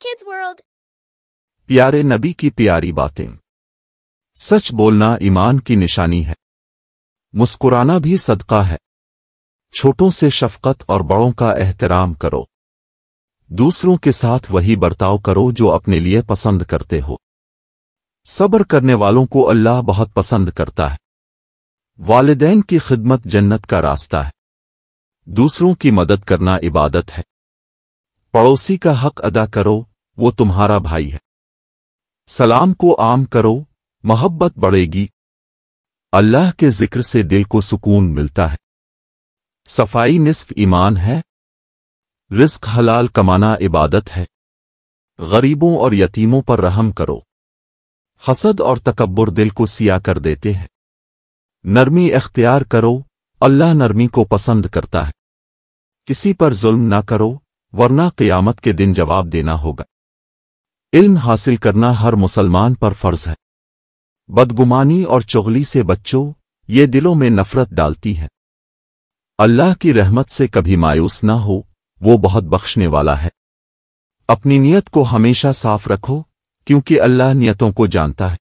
Kids World. پیارے نبی کی پیاری باتیں۔ سچ بولنا ایمان کی نشانی ہے۔ مسکرانا بھی صدقہ ہے۔ چھوٹوں سے شفقت اور بڑوں کا احترام کرو۔ دوسروں کے ساتھ وہی برتاؤ کرو جو اپنے لیے پسند کرتے ہو۔ صبر کرنے والوں کو اللہ بہت پسند کرتا ہے۔ والدین کی خدمت جنت کا راستہ ہے۔ دوسروں کی مدد کرنا عبادت ہے۔ پڑوسی کا حق ادا کرو، وہ تمہارا بھائی ہے۔ سلام کو عام کرو، محبت بڑھے گی۔ اللہ کے ذکر سے دل کو سکون ملتا ہے۔ صفائی نصف ایمان ہے۔ رزق حلال کمانا عبادت ہے۔ غریبوں اور یتیموں پر رحم کرو۔ حسد اور تکبر دل کو سیاہ کر دیتے ہیں۔ نرمی اختیار کرو، اللہ نرمی کو پسند کرتا ہے۔ کسی پر ظلم نہ کرو، ورنہ قیامت کے دن جواب دینا ہوگا۔ علم حاصل کرنا ہر مسلمان پر فرض ہے۔ بدگمانی اور چغلی سے بچو، یہ دلوں میں نفرت ڈالتی ہے۔ اللہ کی رحمت سے کبھی مایوس نہ ہو، وہ بہت بخشنے والا ہے۔ اپنی نیت کو ہمیشہ صاف رکھو، کیونکہ اللہ نیتوں کو جانتا ہے۔